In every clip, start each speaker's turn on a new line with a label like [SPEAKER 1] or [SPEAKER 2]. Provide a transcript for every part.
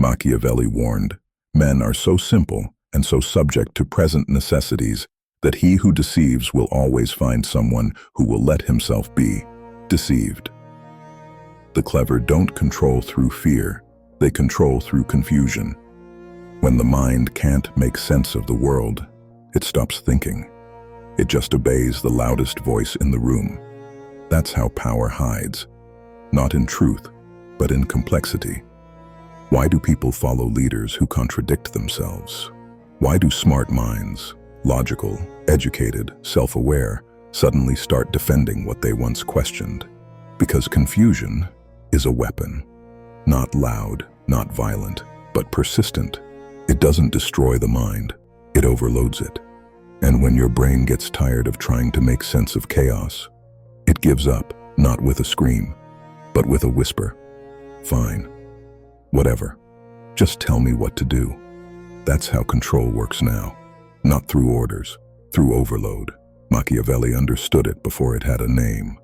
[SPEAKER 1] Machiavelli warned, men are so simple and so subject to present necessities that he who deceives will always find someone who will let himself be deceived. The clever don't control through fear, they control through confusion. When the mind can't make sense of the world, it stops thinking. It just obeys the loudest voice in the room. That's how power hides, not in truth, but in complexity. Why do people follow leaders who contradict themselves? Why do smart minds, logical, educated, self-aware, suddenly start defending what they once questioned? Because confusion is a weapon. Not loud, not violent, but persistent. It doesn't destroy the mind, it overloads it. And when your brain gets tired of trying to make sense of chaos, it gives up, not with a scream, but with a whisper. Fine. Whatever. Just tell me what to do. That's how control works now. Not through orders, through overload. Machiavelli understood it before it had a name.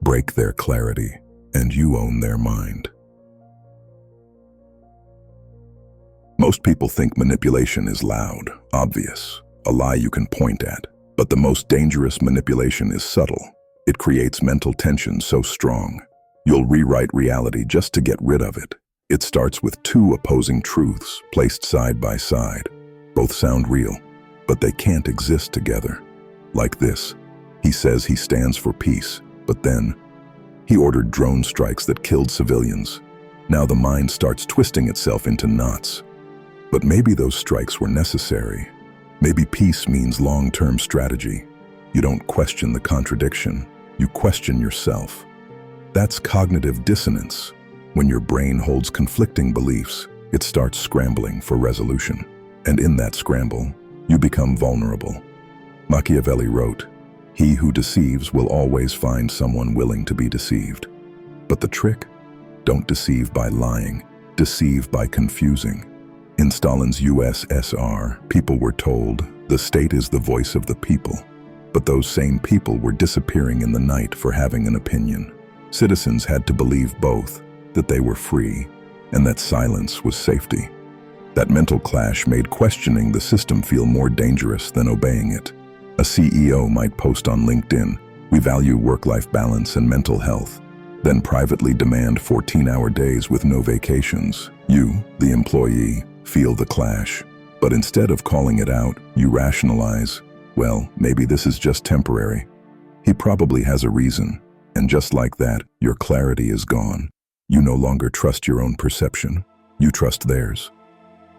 [SPEAKER 1] Break their clarity, and you own their mind. Most people think manipulation is loud, obvious, a lie you can point at. But the most dangerous manipulation is subtle. It creates mental tension so strong, you'll rewrite reality just to get rid of it. It starts with two opposing truths placed side by side. Both sound real, but they can't exist together. Like this: he says he stands for peace, but then he ordered drone strikes that killed civilians. Now the mind starts twisting itself into knots. But maybe those strikes were necessary. Maybe peace means long-term strategy. You don't question the contradiction, you question yourself. That's cognitive dissonance. When your brain holds conflicting beliefs, it starts scrambling for resolution. And in that scramble, you become vulnerable. Machiavelli wrote, "He who deceives will always find someone willing to be deceived." But the trick? Don't deceive by lying, deceive by confusing. In Stalin's USSR, people were told, the state is the voice of the people. But those same people were disappearing in the night for having an opinion. Citizens had to believe both, that they were free, and that silence was safety. That mental clash made questioning the system feel more dangerous than obeying it. A CEO might post on LinkedIn, "We value work-life balance and mental health," then privately demand 14-hour days with no vacations. You, the employee, feel the clash. But instead of calling it out, you rationalize, well, maybe this is just temporary. He probably has a reason. And just like that, your clarity is gone. You no longer trust your own perception. You trust theirs.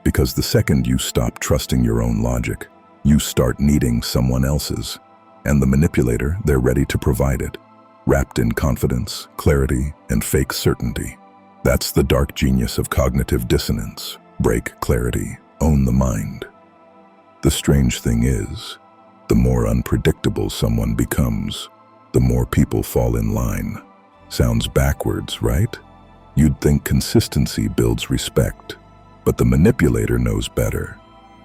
[SPEAKER 1] Because the second you stop trusting your own logic, you start needing someone else's. And the manipulator, they're ready to provide it, wrapped in confidence, clarity, and fake certainty. That's the dark genius of cognitive dissonance. Break clarity, own the mind. The strange thing is, the more unpredictable someone becomes, the more people fall in line. Sounds backwards, right? You'd think consistency builds respect, but the manipulator knows better.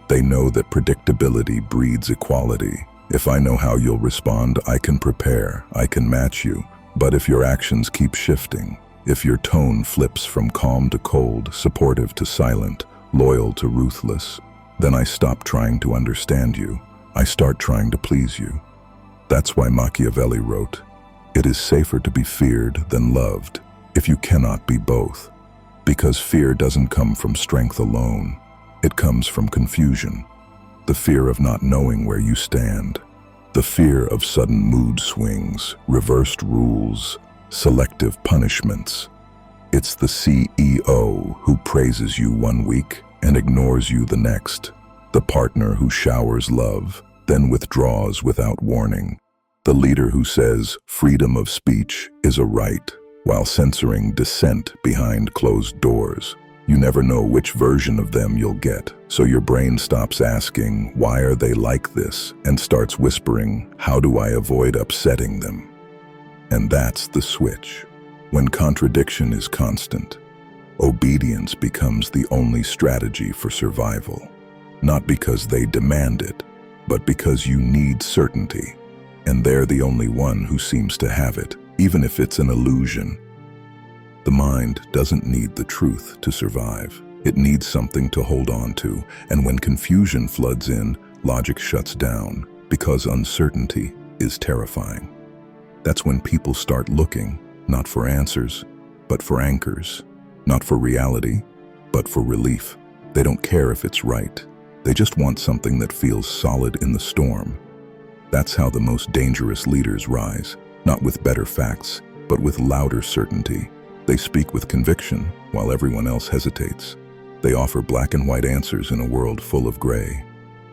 [SPEAKER 1] They know that predictability breeds equality. If I know how you'll respond, I can prepare, I can match you. But if your actions keep shifting, if your tone flips from calm to cold, supportive to silent, loyal to ruthless, then I stop trying to understand you. I start trying to please you. That's why Machiavelli wrote, "It is safer to be feared than loved if you cannot be both." Because fear doesn't come from strength alone. It comes from confusion. The fear of not knowing where you stand. The fear of sudden mood swings, reversed rules, selective punishments. It's the CEO who praises you one week and ignores you the next. The partner who showers love, then withdraws without warning. The leader who says freedom of speech is a right, while censoring dissent behind closed doors. You never know which version of them you'll get, so your brain stops asking, "Why are they like this?" and starts whispering, "How do I avoid upsetting them?" And that's the switch. When contradiction is constant, obedience becomes the only strategy for survival. Not because they demand it, but because you need certainty. And they're the only one who seems to have it, even if it's an illusion. The mind doesn't need the truth to survive. It needs something to hold on to, and when confusion floods in, logic shuts down, because uncertainty is terrifying. That's when people start looking, not for answers, but for anchors, not for reality, but for relief. They don't care if it's right. They just want something that feels solid in the storm. That's how the most dangerous leaders rise, not with better facts, but with louder certainty. They speak with conviction while everyone else hesitates. They offer black and white answers in a world full of gray.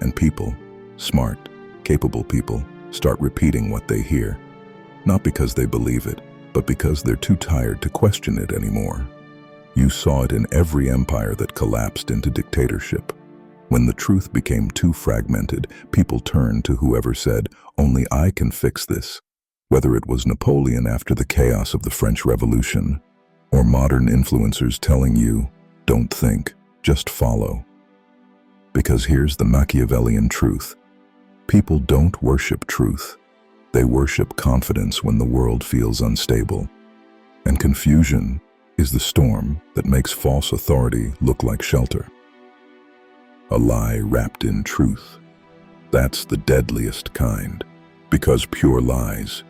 [SPEAKER 1] And people, smart, capable people, start repeating what they hear. Not because they believe it, but because they're too tired to question it anymore. You saw it in every empire that collapsed into dictatorship. When the truth became too fragmented, people turned to whoever said, "Only I can fix this." Whether it was Napoleon after the chaos of the French Revolution, or modern influencers telling you, "Don't think, just follow." Because here's the Machiavellian truth. People don't worship truth. They worship confidence when the world feels unstable. And confusion is the storm that makes false authority look like shelter. A lie wrapped in truth. That's the deadliest kind. Because pure lies,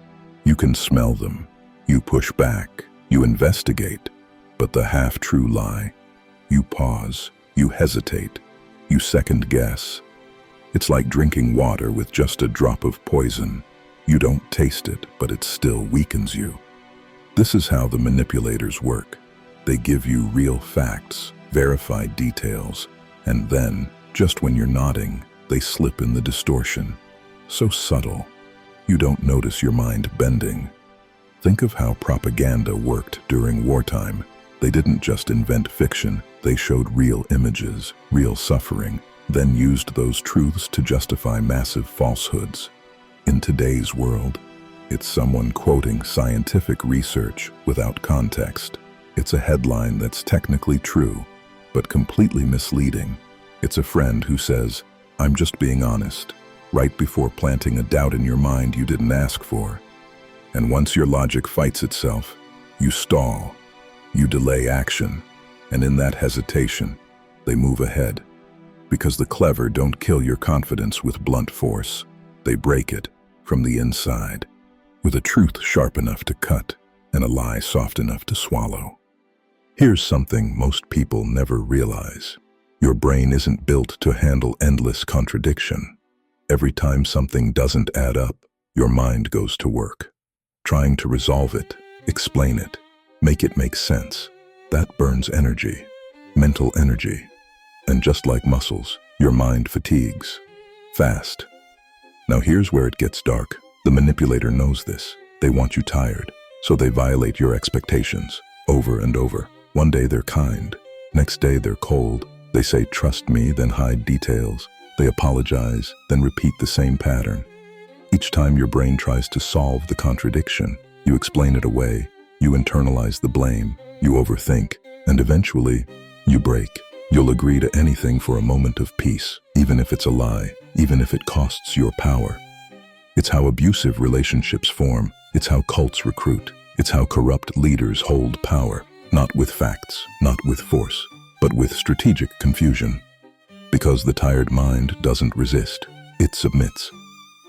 [SPEAKER 1] you can smell them, you push back, you investigate. But the half-true lie, you pause, you hesitate, you second guess. It's like drinking water with just a drop of poison. You don't taste it, but it still weakens you. This is how the manipulators work. They give you real facts, verified details, and then, just when you're nodding, they slip in the distortion. So subtle, you don't notice your mind bending. Think of how propaganda worked during wartime. They didn't just invent fiction, they showed real images, real suffering, then used those truths to justify massive falsehoods. In today's world, it's someone quoting scientific research without context. It's a headline that's technically true, but completely misleading. It's a friend who says, "I'm just being honest," right before planting a doubt in your mind you didn't ask for. And once your logic fights itself, you stall, you delay action, and in that hesitation, they move ahead. Because the clever don't kill your confidence with blunt force. They break it from the inside, with a truth sharp enough to cut and a lie soft enough to swallow. Here's something most people never realize. Your brain isn't built to handle endless contradiction. Every time something doesn't add up, your mind goes to work, trying to resolve it, explain it, make it make sense. That burns energy, mental energy. And just like muscles, your mind fatigues, fast. Now here's where it gets dark. The manipulator knows this. They want you tired, so they violate your expectations over and over. One day they're kind, next day they're cold. They say, "Trust me," then hide details. They apologize, then repeat the same pattern. Each time your brain tries to solve the contradiction, you explain it away, you internalize the blame, you overthink, and eventually, you break. You'll agree to anything for a moment of peace, even if it's a lie, even if it costs your power. It's how abusive relationships form. It's how cults recruit. It's how corrupt leaders hold power, not with facts, not with force, but with strategic confusion. Because the tired mind doesn't resist, it submits.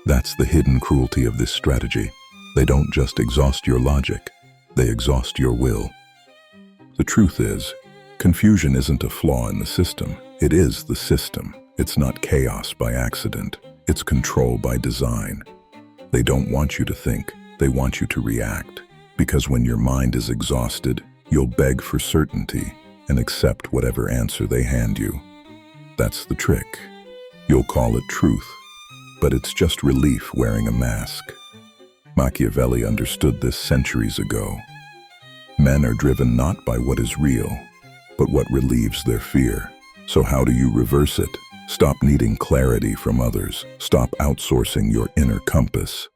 [SPEAKER 1] That's the hidden cruelty of this strategy. They don't just exhaust your logic, they exhaust your will. The truth is, confusion isn't a flaw in the system. It is the system. It's not chaos by accident. It's control by design. They don't want you to think. They want you to react. Because when your mind is exhausted, you'll beg for certainty and accept whatever answer they hand you. That's the trick. You'll call it truth, but it's just relief wearing a mask. Machiavelli understood this centuries ago. Men are driven not by what is real, but what relieves their fear. So how do you reverse it? Stop needing clarity from others. Stop outsourcing your inner compass.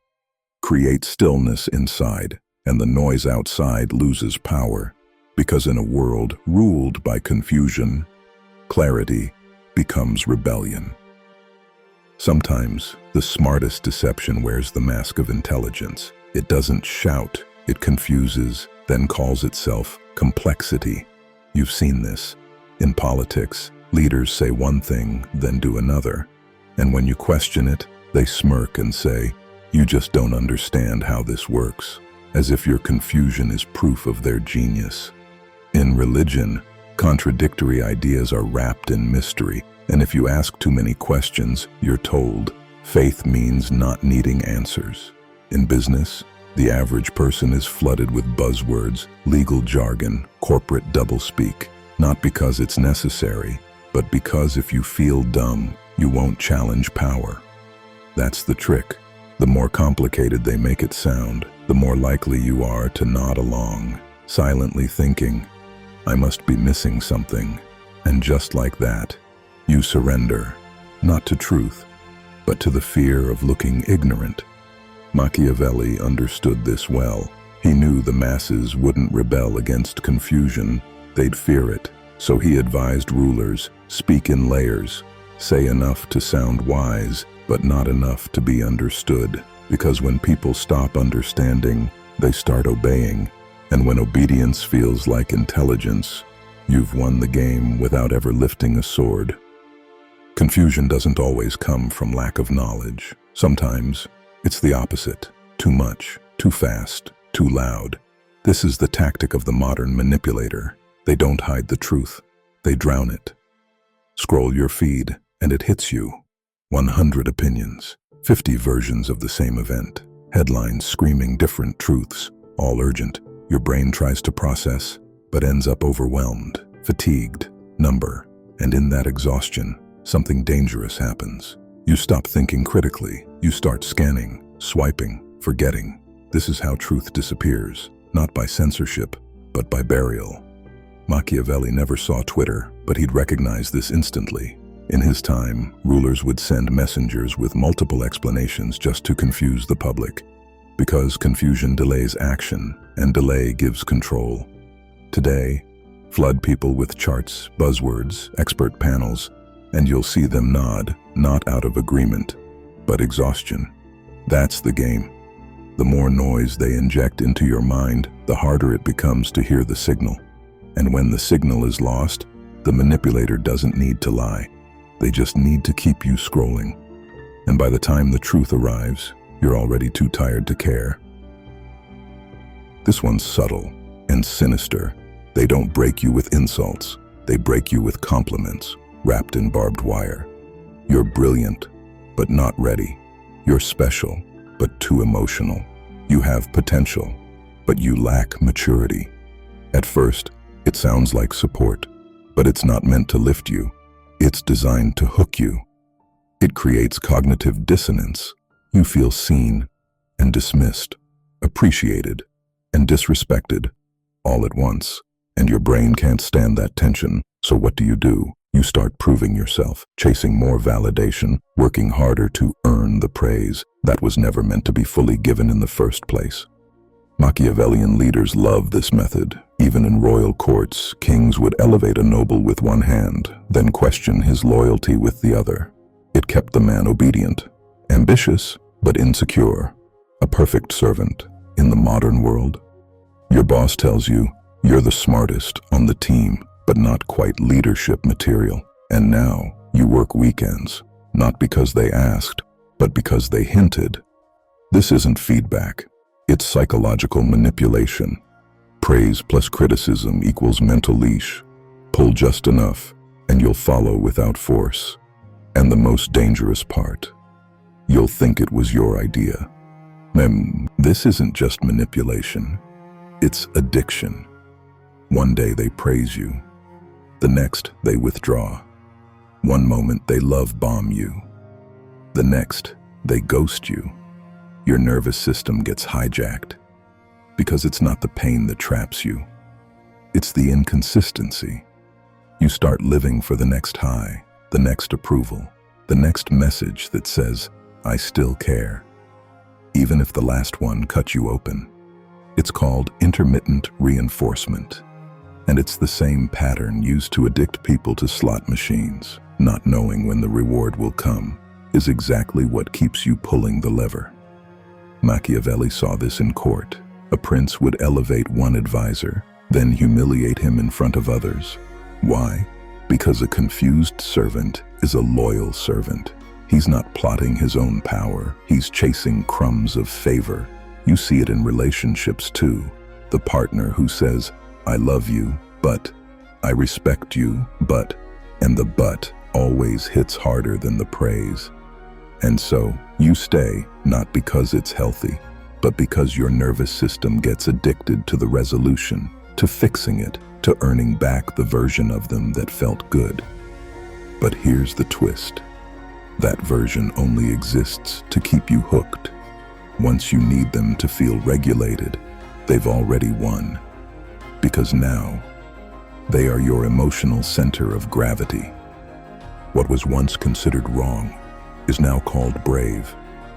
[SPEAKER 1] Create stillness inside, and the noise outside loses power. Because in a world ruled by confusion, clarity becomes rebellion. Sometimes the smartest deception wears the mask of intelligence. It doesn't shout, it confuses, then calls itself complexity. You've seen this. In politics, leaders say one thing, then do another. And when you question it, they smirk and say, "You just don't understand how this works," as if your confusion is proof of their genius. In religion, contradictory ideas are wrapped in mystery, and if you ask too many questions, you're told, faith means not needing answers. In business, the average person is flooded with buzzwords, legal jargon, corporate doublespeak, not because it's necessary, but because if you feel dumb, you won't challenge power. That's the trick. The more complicated they make it sound, the more likely you are to nod along, silently thinking, "I must be missing something." And just like that, you surrender, not to truth, but to the fear of looking ignorant. Machiavelli understood this well. He knew the masses wouldn't rebel against confusion, they'd fear it. So he advised rulers, speak in layers, say enough to sound wise, but not enough to be understood. Because when people stop understanding, they start obeying. And when obedience feels like intelligence, you've won the game without ever lifting a sword. Confusion doesn't always come from lack of knowledge. Sometimes it's the opposite. Too much, too fast, too loud. This is the tactic of the modern manipulator. They don't hide the truth. They drown it. Scroll your feed, and it hits you. 100 opinions, 50 versions of the same event, headlines screaming different truths, all urgent. Your brain tries to process, but ends up overwhelmed, fatigued, number. And in that exhaustion, something dangerous happens. You stop thinking critically. You start scanning, swiping, forgetting. This is how truth disappears, not by censorship, but by burial. Machiavelli never saw Twitter, but he'd recognize this instantly. In his time, rulers would send messengers with multiple explanations just to confuse the public, because confusion delays action, and delay gives control. Today, flood people with charts, buzzwords, expert panels, and you'll see them nod, not out of agreement, but exhaustion. That's the game. The more noise they inject into your mind, the harder it becomes to hear the signal. And when the signal is lost, the manipulator doesn't need to lie. They just need to keep you scrolling. And by the time the truth arrives, you're already too tired to care. This one's subtle and sinister. They don't break you with insults. They break you with compliments, wrapped in barbed wire. You're brilliant, but not ready. You're special, but too emotional. You have potential, but you lack maturity. At first, it sounds like support, but it's not meant to lift you. It's designed to hook you. It creates cognitive dissonance. You feel seen and dismissed, appreciated and disrespected, all at once. And your brain can't stand that tension. So what do? You start proving yourself, chasing more validation, working harder to earn the praise that was never meant to be fully given in the first place. Machiavellian leaders love this method. Even in royal courts, kings would elevate a noble with one hand, then question his loyalty with the other. It kept the man obedient, ambitious, but insecure, a perfect servant. In the modern world, your boss tells you you're the smartest on the team, but not quite leadership material. And now you work weekends, not because they asked, but because they hinted. This isn't feedback. It's psychological manipulation. Praise plus criticism equals mental leash. Pull just enough, and you'll follow without force. And the most dangerous part, you'll think it was your idea. This isn't just manipulation. It's addiction. One day they praise you. The next, they withdraw. One moment, they love bomb you. The next, they ghost you. Your nervous system gets hijacked. Because it's not the pain that traps you. It's the inconsistency. You start living for the next high, the next approval, the next message that says, "I still care," even if the last one cut you open. It's called intermittent reinforcement. And it's the same pattern used to addict people to slot machines. Not knowing when the reward will come is exactly what keeps you pulling the lever. Machiavelli saw this in court. A prince would elevate one advisor, then humiliate him in front of others. Why? Because a confused servant is a loyal servant. He's not plotting his own power, he's chasing crumbs of favor. You see it in relationships too. The partner who says, "I love you, but," "I respect you, but," and the "but" always hits harder than the praise. And so, you stay, not because it's healthy, but because your nervous system gets addicted to the resolution, to fixing it, to earning back the version of them that felt good. But here's the twist. That version only exists to keep you hooked. Once you need them to feel regulated, they've already won. Because now, they are your emotional center of gravity. What was once considered wrong is now called brave.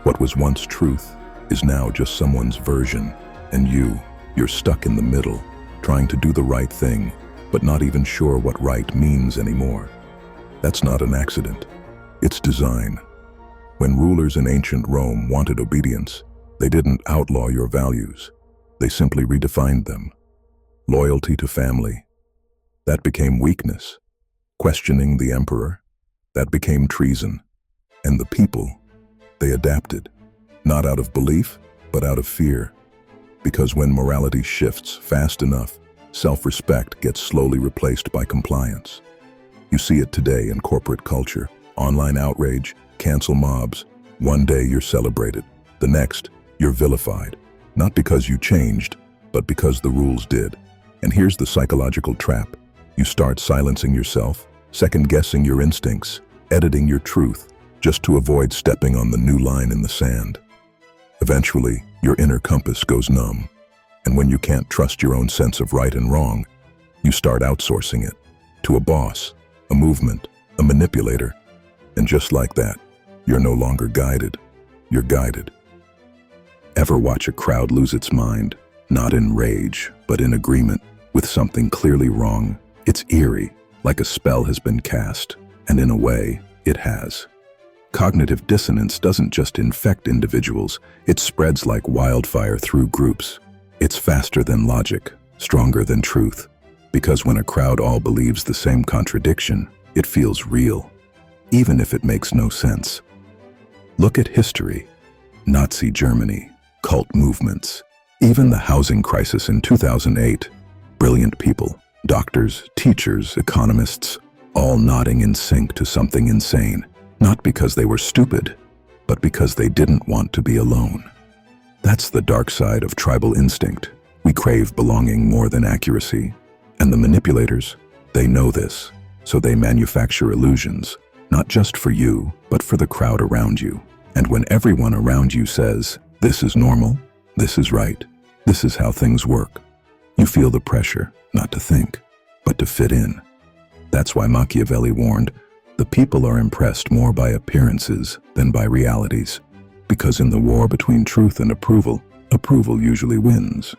[SPEAKER 1] What was once truth is now just someone's version. And you're stuck in the middle, trying to do the right thing, but not even sure what right means anymore. That's not an accident. It's design. When rulers in ancient Rome wanted obedience, they didn't outlaw your values. They simply redefined them. Loyalty to family, that became weakness. Questioning the emperor, that became treason. And the people, they adapted, not out of belief, but out of fear. Because when morality shifts fast enough, self-respect gets slowly replaced by compliance. You see it today in corporate culture, online outrage, cancel mobs. One day you're celebrated, the next you're vilified. Not because you changed, but because the rules did. And here's the psychological trap. You start silencing yourself, second-guessing your instincts, editing your truth, just to avoid stepping on the new line in the sand. Eventually, your inner compass goes numb. And when you can't trust your own sense of right and wrong, you start outsourcing it to a boss, a movement, a manipulator. And just like that, you're no longer guided, you're guided. Ever watch a crowd lose its mind, not in rage, but in agreement with something clearly wrong? It's eerie, like a spell has been cast, and in a way, it has. Cognitive dissonance doesn't just infect individuals, it spreads like wildfire through groups. It's faster than logic, stronger than truth, because when a crowd all believes the same contradiction, it feels real, even if it makes no sense. Look at history. Nazi Germany, cult movements, even the housing crisis in 2008. Brilliant people, doctors, teachers, economists, all nodding in sync to something insane. Not because they were stupid, but because they didn't want to be alone. That's the dark side of tribal instinct. We crave belonging more than accuracy. And the manipulators, they know this, so they manufacture illusions, not just for you, but for the crowd around you. And when everyone around you says, "This is normal, this is right, this is how things work," you feel the pressure, not to think, but to fit in. That's why Machiavelli warned, the people are impressed more by appearances than by realities, because in the war between truth and approval, approval usually wins.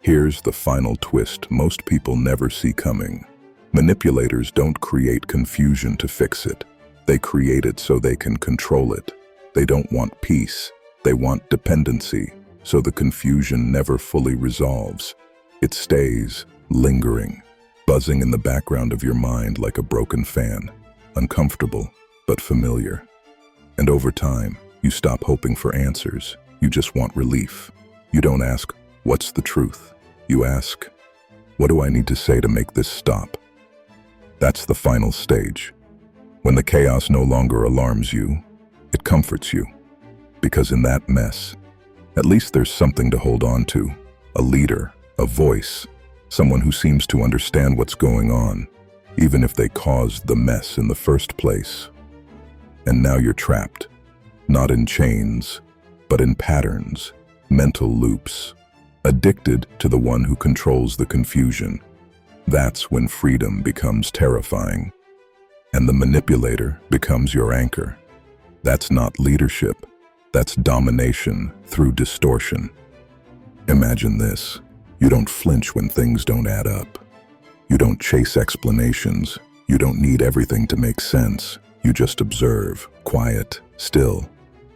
[SPEAKER 1] Here's the final twist most people never see coming. Manipulators don't create confusion to fix it. They create it so they can control it. They don't want peace, they want dependency, so the confusion never fully resolves. It stays, lingering, buzzing in the background of your mind like a broken fan. Uncomfortable, but familiar. And over time, you stop hoping for answers. You just want relief. You don't ask, "What's the truth?" You ask, "What do I need to say to make this stop?" That's the final stage. When the chaos no longer alarms you, it comforts you. Because in that mess, at least there's something to hold on to. A leader, a voice, someone who seems to understand what's going on, even if they caused the mess in the first place. And now you're trapped, not in chains, but in patterns, mental loops, addicted to the one who controls the confusion. That's when freedom becomes terrifying, and the manipulator becomes your anchor. That's not leadership, that's domination through distortion. Imagine this, you don't flinch when things don't add up. You don't chase explanations. You don't need everything to make sense. You just observe, quiet, still,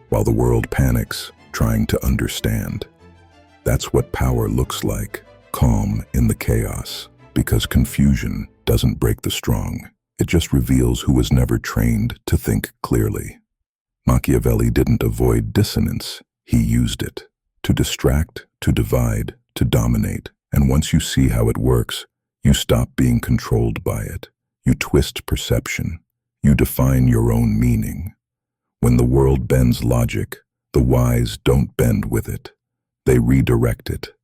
[SPEAKER 1] while the world panics, trying to understand. That's what power looks like, calm in the chaos, because confusion doesn't break the strong. It just reveals who was never trained to think clearly. Machiavelli didn't avoid dissonance, he used it. To distract, to divide, to dominate. And once you see how it works, you stop being controlled by it. You twist perception. You define your own meaning. When the world bends logic, the wise don't bend with it. They redirect it.